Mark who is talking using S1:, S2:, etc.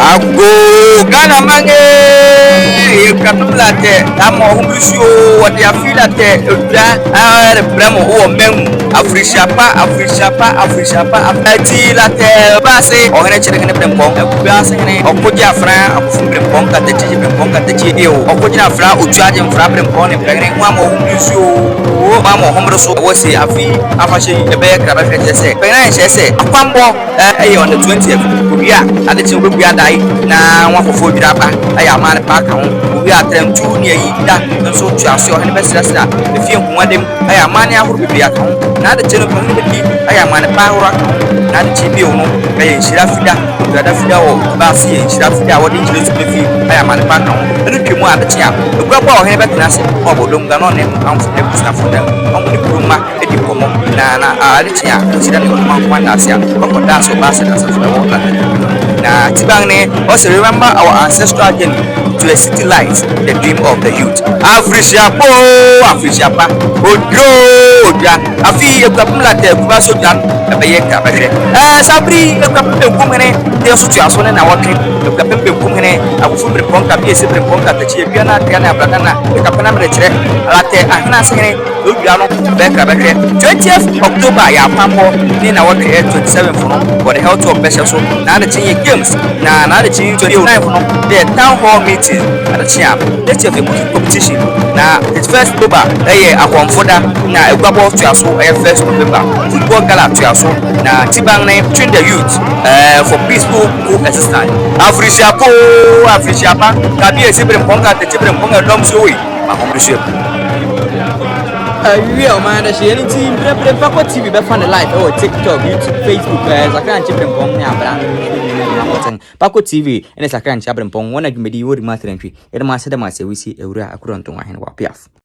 S1: Ago Ghana mange kapulate amo humusio wadi afilate da bremo o mem afrishapa afati late base o hene chere ne brempon base ne okoji afra akufun brempon katechi brempon katechi dio okoji afra otuaje mfra brempon ne pregre mo amo humusio o amo homroso wose afi afashe ebe kraba krese pena chese akwambo on the 20th we are at the chibu we are dai na wafofo diraba aya man park ho we are trem tu ne yi da nso tuase o hene besrasra efie nkuwadem aya man ahuru bibia ka ho na de cheno ko ne bi aya man pa hora na de chibi o no aya shira fida da fida o ba se shira fida wo de chire tu befi aya man pa ka ho enu twemu a de chia egwabo o hene betena se obodom ga no ne amfo de busa fo da amfo de kuruma edi komo na a de chia shira ne ko man kwanda se a ko da so ba se da so na Tibangne also remember our ancestral journey to a city light, the dream of the youth. Afrishapa Odroja Afi Kapula te Kubaso Jan Bayeka Bagre Sabri Kumene they also to na working the Kapempe Kumene Abu Ponka be a separate Ponka the Chibiana Tiana Blanana the Kapana Retre Late Ahna Sene Lubiano Beka Bagre 20th October ya Pampo Nina work here 27 for the health of Beshaso now the games na the change to the town hall meeting at the champ. Let's have a competition. Now it's first October, a comforter, now a couple to us first November. Football gala to us now Tibangne train the youth for peaceful coexistence. Afrishapa, Kabi a separate ponga, the different ponga dumps away. My home
S2: real man, she any team, Papa TV, Befan Live, or TikTok, YouTube, Facebook, as I can't chip and pong now, Paco TV, and as I can't chap and pong, one of the Medi Wood Master entry, and my said, I say, we see a real account to my hand, Wapiaf.